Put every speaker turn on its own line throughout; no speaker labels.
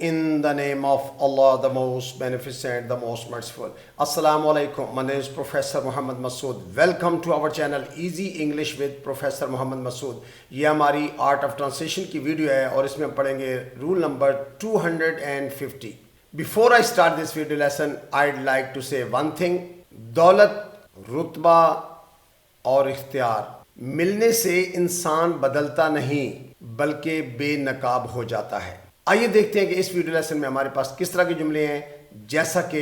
In the name of Allah, the most beneficent, the most merciful. Assalamu alaikum. My name is Professor Muhammad Masood. Welcome to our channel Easy English with Professor Muhammad Masood. ये हमारी art of translation की video है और इसमें हम पढ़ेंगे rule number 250. Before I start this video lesson, I'd like to say one thing. दौलत, रुतबा और इख्तियार मिलने से इंसान बदलता नहीं बल्कि बेनकाब हो जाता है. आइए देखते हैं कि इस वीडियो लेसन में हमारे पास किस तरह के जुमले हैं, जैसा कि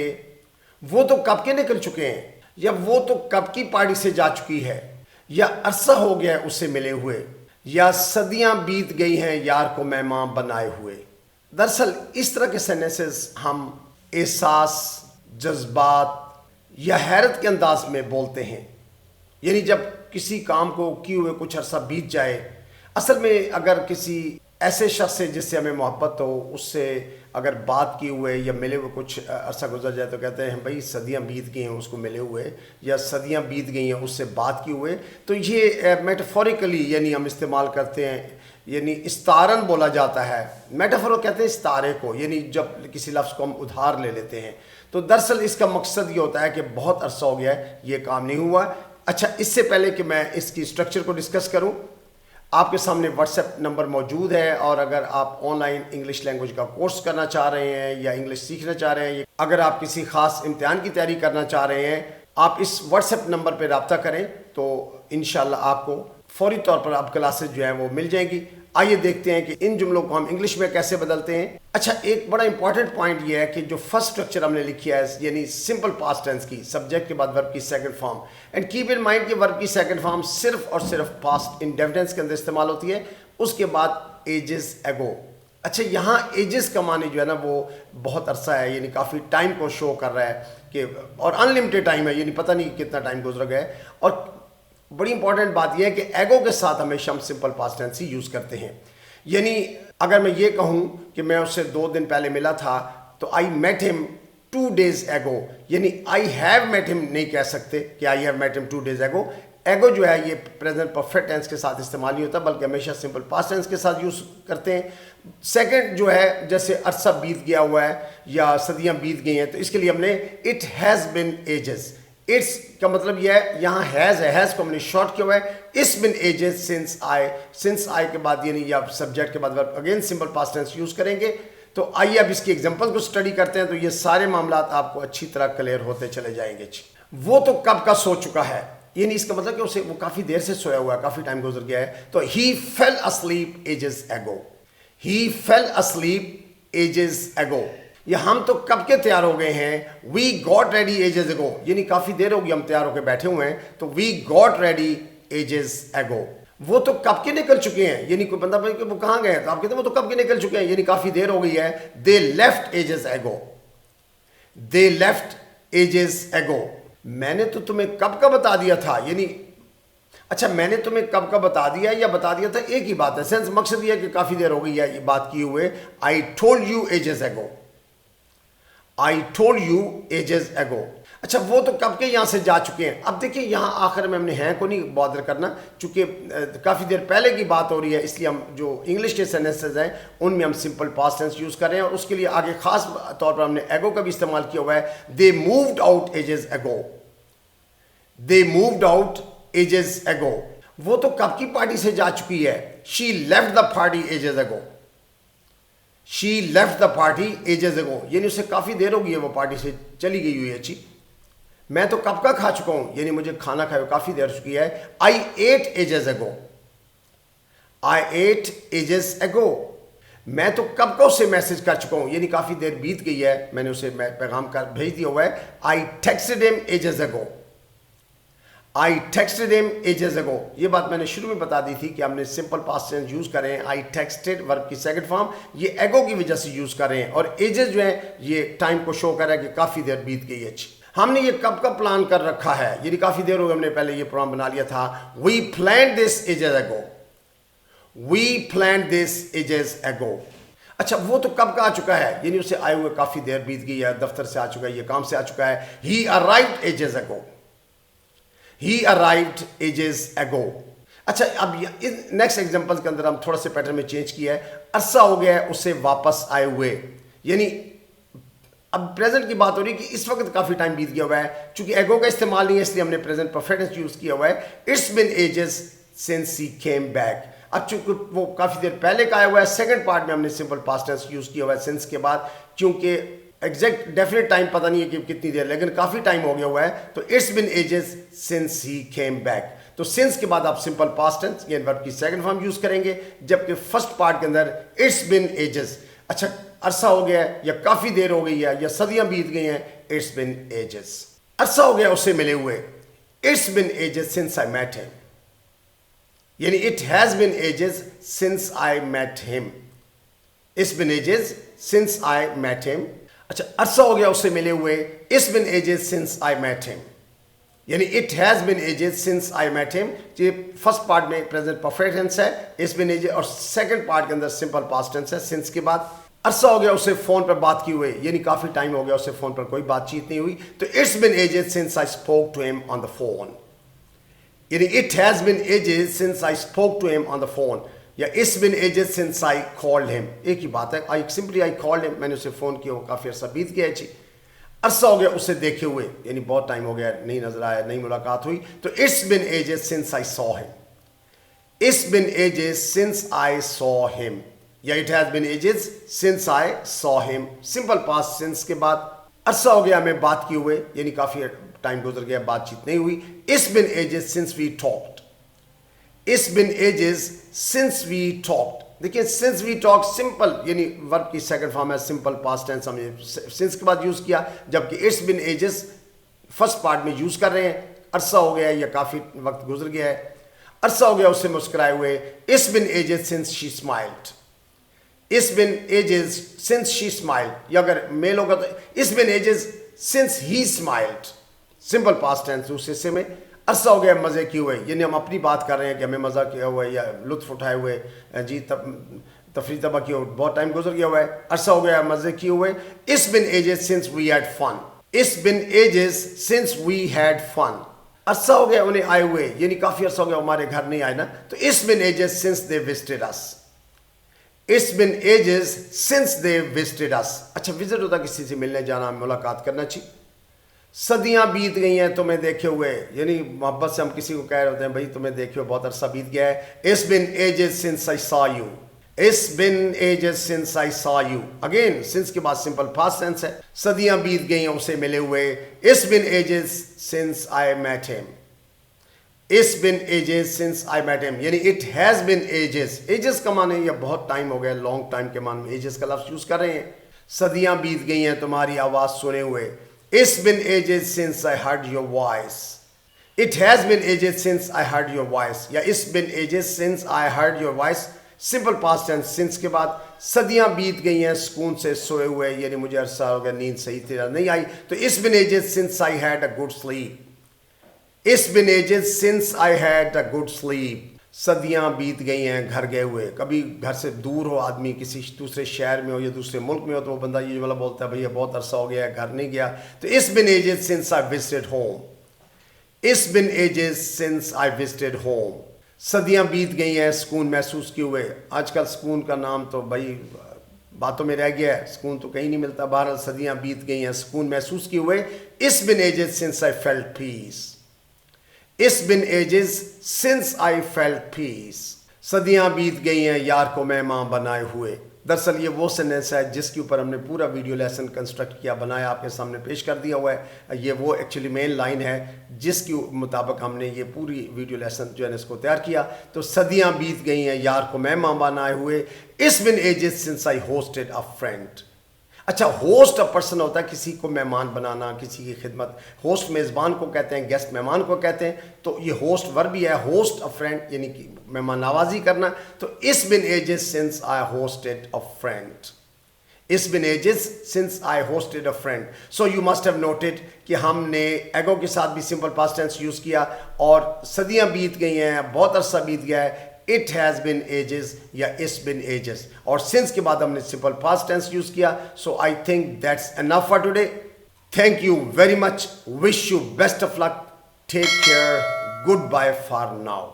वो तो कब के निकल चुके हैं, या वो तो कब की पार्टी से जा चुकी है, या अरसा हो गया है उससे मिले हुए, या सदियां बीत गई हैं यार को मेहमान बनाए हुए. दरअसल इस तरह के सेंटेंसेस हम एहसास, जज्बात या हैरत के अंदाज में बोलते हैं. यानी जब किसी काम को किए हुए कुछ अरसा बीत जाए, असल में अगर किसी ऐसे शख्स से जिससे हमें मोहब्बत हो, उससे अगर बात किए हुए या मिले हुए कुछ अरसा गुजर जाए तो कहते हैं भाई सदियां बीत गई हैं उसको मिले हुए, या सदियां बीत गई हैं उससे बात किए हुए. तो ये मेटाफोरिकली यानी हम इस्तेमाल करते हैं, यानी इस्तारन बोला जाता है. मेटाफोर कहते हैं इस्तारे को, यानी जब किसी लफ्ज़ को हम उधार ले लेते हैं. तो दरअसल इसका मकसद ये होता है कि बहुत अरसा हो गया है, ये काम नहीं हुआ. अच्छा, इससे पहले कि मैं इसकी स्ट्रक्चर को डिस्कस करूं, आपके सामने व्हाट्सएप नंबर मौजूद है, और अगर आप ऑनलाइन इंग्लिश लैंग्वेज का कोर्स करना चाह रहे हैं या इंग्लिश सीखना चाह रहे हैं, अगर आप किसी खास इम्तिहान की तैयारी करना चाह रहे हैं, आप इस व्हाट्सएप नंबर पर रब्ता करें तो इंशाल्लाह आपको फौरी तौर पर आप क्लासेस जो है वो मिल जाएंगी. आइए देखते हैं कि इन जुमलों को हम इंग्लिश में कैसे बदलते हैं. अच्छा, एक बड़ा इंपॉर्टेंट पॉइंट ये है कि जो फर्स्ट स्ट्रक्चर हमने लिखी है, यानी सिंपल पास्ट टेंस की, सब्जेक्ट के बाद वर्ब की second form, and keep in mind कि वर्ब की सेकंड फॉर्म सिर्फ और सिर्फ पास्ट इंडेफिनिट के अंदर इस्तेमाल होती है. उसके बाद एजेस एगो. अच्छा, यहाँ एजेस का माने जो है ना वो बहुत अरसा है, यानी काफ़ी टाइम को शो कर रहा है कि, और अनलिमिटेड टाइम है, यानी पता नहीं कितना टाइम गुजर गया है. और बड़ी इंपॉर्टेंट बात यह है कि एगो के साथ हमेशा हम सिंपल पास्ट टेंस ही यूज़ करते हैं. यानी अगर मैं ये कहूँ कि मैं उससे 2 दिन पहले मिला था तो आई मेट हिम 2 days एगो, यानी आई हैव मेट हिम नहीं कह सकते कि I have met him 2 days एगो. एगो जो है ये प्रेजेंट परफेक्ट टेंस के साथ इस्तेमाल नहीं होता, बल्कि हमेशा सिंपल पास्ट टेंस के साथ यूज़ करते हैं. सेकंड जो है, जैसे अरसा बीत गया हुआ है या सदियाँ बीत गई हैं, तो इसके लिए हमने it has been ages. It's का मतलब यह है, यहाँ हैज़ है, हैज़ को हमने शॉर्ट किया हुआ है. It's been ages since I के बाद यानी या सब्जेक्ट के बाद verb again simple past tense use करेंगे. तो आइए अब इसकी एग्जांपल को स्टडी करते हैं, तो ये सारे मामलात आपको अच्छी तरह क्लियर होते चले जाएंगे. वो तो कब का सो चुका है, यानी इसका मतलब कि उसे वो काफ़ी देर से सोया हुआ है, काफ़ी टाइम गुजर गया है. तो ही फेल अस्लीप एजेस एगो. ही फेल अस्लीप एजेस एगो. या हम तो कब के तैयार हो गए हैं. We got ready edges ago, यानी काफ़ी देर होगी हम तैयार होकर बैठे हुए हैं. तो वी गॉट रेडी एजेस एगो. वो तो कब के निकल चुके हैं, यानी कोई बंदा भाई कि वो कहाँ गए हैं, तो आप कहते हैं वो तो कब के निकल चुके हैं, यानी काफ़ी देर हो गई है. दे लेफ्ट एजेस एगो. दे लेफ्ट एजेस एगो. मैंने तो तुम्हें कब का बता दिया था, यानी अच्छा मैंने तुम्हें कब का बता दिया या बता दिया था एक ही बात है. सेंस मकसद ये है कि काफ़ी देर हो गई है ये बात किए हुए. आई टोल्ड यू एजेस एगो. आई टोल्ड यू एजेस एगो. अच्छा, वो तो कब के यहाँ से जा चुके हैं. अब देखिए यहाँ आखिर में हमने हैं को नहीं बॉदर करना, चूँकि काफ़ी देर पहले की बात हो रही है, इसलिए हम जो इंग्लिश के सेंटेंसेस हैं उनमें हम सिंपल पास्ट टेंस यूज़ कर रहे हैं, और उसके लिए आगे ख़ास तौर पर हमने एगो का भी इस्तेमाल किया हुआ है. दे मूव्ड आउट एजेस एगो. दे मूव्ड आउट एजेस एगो. वो तो कब की पार्टी से जा चुकी है. She left the party ages ago. She left the party ages ago, यानी उसे काफ़ी देर हो गई है वो पार्टी से चली गई हुई है. अच्छी, मैं तो कब का खा चुका हूँ, यानी मुझे खाना खाए काफ़ी देर हो चुकी है. आई एट एजेस एगो. आई एट एजेस एगो. मैं तो कब का उसे मैसेज कर चुका हूँ, यानी काफ़ी देर बीत गई है, मैंने उसे पैगाम कर भेज दिया हुआ है. आई टेक्स्टेड हिम एजेस एगो. आई टेक्स्टेड हिम एजेस एगो. ये बात मैंने शुरू में बता दी थी कि हमने सिंपल पास्ट टेंस यूज़ करें. आई टेक्स्टेड वर्ब की सेकंड फॉर्म ये एगो की वजह से यूज़ कर रहे हैं, और एजेस जो है ये टाइम को शो कर रहा है कि काफ़ी देर बीत गई है. हमने ये कब का प्लान कर रखा है, यानी काफ़ी देर हो गई हमने पहले ये प्रोग्राम बना लिया था. वी प्लान दिस एजेस एगो. वी प्लान दिस एजेस एगो. अच्छा, वो तो कब का आ चुका है, यानी उसे आए हुए काफ़ी देर बीत गई है, दफ्तर से आ चुका है, ये काम से आ चुका है. ही अराइव्ड एजेस एगो. He arrived ages ago. अच्छा, अब नेक्स्ट एग्जांपल के अंदर हम थोड़ा से पैटर्न में चेंज किया है. अरसा हो गया है उससे वापस आए हुए, यानी अब प्रेजेंट की बात हो रही है कि इस वक्त काफ़ी टाइम बीत गया हुआ है, चूंकि एगो का इस्तेमाल नहीं है इसलिए हमने प्रेजेंट परफेक्ट टेंस यूज़ किया हुआ है। It's been ages since he came back. अब चूंकि वो काफ़ी देर पहले का आया हुआ है, सेकंड पार्ट में हमने सिंपल पास्ट टेंस यूज़ किया हुआ है सिंस के बाद, क्योंकि एग्जैक्ट डेफिनेट टाइम पता नहीं है कि कितनी देर, लेकिन काफ़ी टाइम हो गया हुआ है। तो it's been ages since he came back. तो सिंस के बाद आप सिंपल पास्ट टेंस यानी वर्ब की सेकंड फॉर्म यूज़ करेंगे, जबकि फर्स्ट पार्ट के अंदर इट्स बिन एजेस, अच्छा अरसा हो गया है या काफ़ी देर हो गई है या सदियां बीत गई हैं, इट्स बिन एजेस। अरसा हो गया उससे मिले हुए, it's been ages since I met him, यानी it has been ages since I met him. It's been ages since I met him. अच्छा अरसा हो गया उससे मिले हुए, it's been ages since I met him, यानी it has been ages since I met him. ये फर्स्ट पार्ट में प्रेजेंट परफेक्ट टेंस है, इट्स बिन एजेस, और सेकंड पार्ट के अंदर सिंपल पास्ट टेंस है सिंस के बाद। अरसा हो गया उससे फ़ोन पर बात की हुए, यानी काफ़ी टाइम हो गया उससे फ़ोन पर कोई बातचीत नहीं हुई, तो it's been ages since I spoke to him on the phone, यानी it has been ages since I spoke to him on the phone, या it's been ages since I called him. एक ही बात है, I simply I called him, मैंने उसे phone किया, वो काफ़ी अरसा बीत गया जी। अरसा हो गया उससे देखे हुए, यानी बहुत टाइम हो गया, नहीं नजर आया, नहीं मुलाकात हुई, तो it's been ages since I saw him. It's been ages since I saw him, या it has been ages since I saw him. Simple past since के बाद अरसा हो गया हमें बात किए हुए, यानी काफ़ी टाइम गुजर गया, बातचीत नहीं हुई। It's been ages since we talked. It's been ages since we talked. देखिए सिंस वी टॉक सिंपल यानी वर्ब की सेकंड फॉर्म है, सिंपल पास्ट टेंस हमने सिंस के बाद यूज़ किया, जबकि it's been ages first part में यूज़ कर रहे हैं। अरसा हो गया या काफ़ी वक्त गुजर गया है, अरसा हो गया उससे मुस्कुराए हुए। It's been ages since she smiled. It's been ages since she smiled, या अगर मेल होगा तो it's been ages since he smiled, simple past tense. दूसरे हिस्से में अरसा हो गया मज़े किए हुए, यानी हम अपनी बात कर रहे हैं कि हमें मज़ा किया हुआ है या लुत्फ़ उठाए हुए जी, तफरी तबा किया, बहुत टाइम गुजर गया हुआ है, अरसा हो गया मज़े किए हुए। It's been ages since we had fun. It's been ages since we had fun. अरसा हो गया उन्हें आए हुए, यानी काफ़ी अरसा हो गया हमारे घर नहीं आए ना, तो it's been ages since they visited us. It's been ages since they visited us. अच्छा विजिट होता किसी से मिलने जाना, मुलाकात करना चाहिए। सदियां बीत गई हैं तुम्हें देखे हुए, यानी मोहब्बत से हम किसी को कह रहे होते हैं भाई तुम्हें देखे हुए बहुत अरसा बीत गया है। It's been ages since I saw you. It's been ages since I saw you. Again since के बाद सिंपल पास्ट टेंस है, सदियां बीत गई हैं उसे मिले हुए। It's been ages since I met him. It's been ages since I met him, यानी it has been ages. Ages का माने या बहुत टाइम हो गया, लॉन्ग टाइम के मान में एजेस का लफ्ज़ यूज़ कर रहे हैं। सदियां बीत गई हैं तुम्हारी आवाज़ सुने हुए। It's been ages since I heard your voice. It has been ages since I heard your voice. या it's been ages since I heard your voice. Simple past tense since के बाद सदियां बीत गई हैं सुकून से सोए हुए, यानी मुझे अरसा हो गया नींद सही तरह नहीं आई, तो it's been ages since I had a good sleep. It's been ages since I had a good sleep. सदियां बीत गई हैं घर गए हुए। कभी घर से दूर हो आदमी, किसी दूसरे शहर में हो या दूसरे मुल्क में हो, तो वो बंदा ये वाला बोलता है भैया बहुत अरसा हो गया है घर नहीं गया, तो it's been ages since I visited home. It's been ages since I visited home. सदियां बीत गई हैं सुकून महसूस किए हुए। आजकल सुकून का नाम तो भाई बातों में रह गया है, सुकून तो कहीं नहीं मिलता। बहरहाल सदियां बीत गई हैं सुकून महसूस किए हुए। It's been ages since I felt peace. It's been ages since I felt peace. सदियां बीत गई हैं यार को मेहमान बनाए हुए। दरअसल ये वो सेंटेंस है जिसके ऊपर हमने पूरा वीडियो लेसन कंस्ट्रक्ट किया, बनाया, आपके सामने पेश कर दिया हुआ है। ये वो एक्चुअली मेन लाइन है जिसके मुताबिक हमने ये पूरी वीडियो लेसन जो है इसको तैयार किया। तो सदियां बीत गई हैं यार को मेहमान बनाए हुए। It's been ages since I hosted a friend. अच्छा होस्ट अ पर्सन होता है किसी को मेहमान बनाना, किसी की खिदमत। होस्ट मेज़बान को कहते हैं, गेस्ट मेहमान को कहते हैं। तो ये होस्ट वर्ब भी है, होस्ट अ फ्रेंड यानी कि मेहमान नवाजी करना। तो it's been ages since I hosted a friend. It's been ages since I hosted a friend. So you must have noted कि हमने एगो के साथ भी सिंपल पास्ट टेंस यूज़ किया, और सदियां बीत गई हैं, बहुत अरसा बीत गया है, इट हैज़ बिन एजेस या इट्स बिन एजेस, और सिंस के बाद हमने सिंपल पास्ट टेंस यूज़ किया। So I think that's enough for today. Thank you very much, wish you best of luck, take care, goodbye for now.